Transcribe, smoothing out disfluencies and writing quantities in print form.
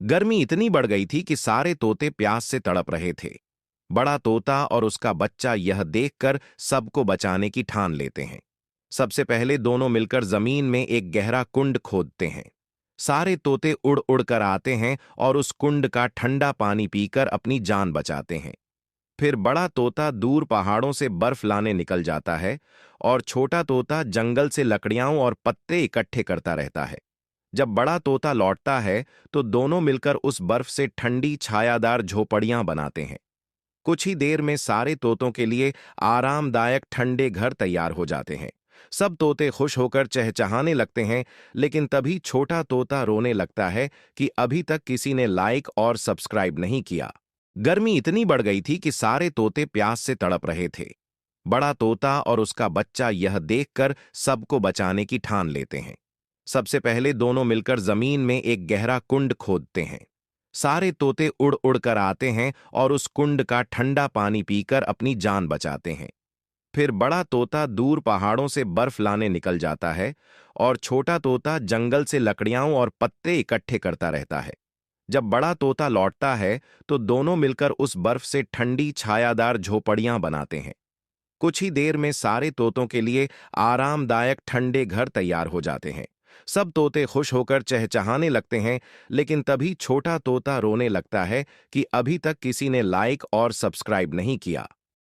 गर्मी इतनी बढ़ गई थी कि सारे तोते प्यास से तड़प रहे थे। बड़ा तोता और उसका बच्चा यह देखकर सबको बचाने की ठान लेते हैं। सबसे पहले दोनों मिलकर जमीन में एक गहरा कुंड खोदते हैं। सारे तोते उड़ उड़ कर आते हैं और उस कुंड का ठंडा पानी पीकर अपनी जान बचाते हैं। फिर बड़ा तोता दूर पहाड़ों से बर्फ लाने निकल जाता है और छोटा तोता जंगल से लकड़ियां और पत्ते इकट्ठे करता रहता है। जब बड़ा तोता लौटता है तो दोनों मिलकर उस बर्फ से ठंडी छायादार झोपड़ियां बनाते हैं। कुछ ही देर में सारे तोतों के लिए आरामदायक ठंडे घर तैयार हो जाते हैं। सब तोते खुश होकर चहचहाने लगते हैं, लेकिन तभी छोटा तोता रोने लगता है कि अभी तक किसी ने लाइक और सब्सक्राइब नहीं किया। गर्मी इतनी बढ़ गई थी कि सारे तोते प्यास से तड़प रहे थे। बड़ा तोता और उसका बच्चा यह देखकर सबको बचाने की ठान लेते हैं। सबसे पहले दोनों मिलकर जमीन में एक गहरा कुंड खोदते हैं। सारे तोते उड़ उड़ कर आते हैं और उस कुंड का ठंडा पानी पीकर अपनी जान बचाते हैं। फिर बड़ा तोता दूर पहाड़ों से बर्फ लाने निकल जाता है और छोटा तोता जंगल से लकड़ियां और पत्ते इकट्ठे करता रहता है। जब बड़ा तोता लौटता है तो दोनों मिलकर उस बर्फ से ठंडी छायादार झोपड़ियां बनाते हैं। कुछ ही देर में सारे तोतों के लिए आरामदायक ठंडे घर तैयार हो जाते हैं। सब तोते खुश होकर चहचहाने लगते हैं, लेकिन तभी छोटा तोता रोने लगता है कि अभी तक किसी ने लाइक और सब्सक्राइब नहीं किया।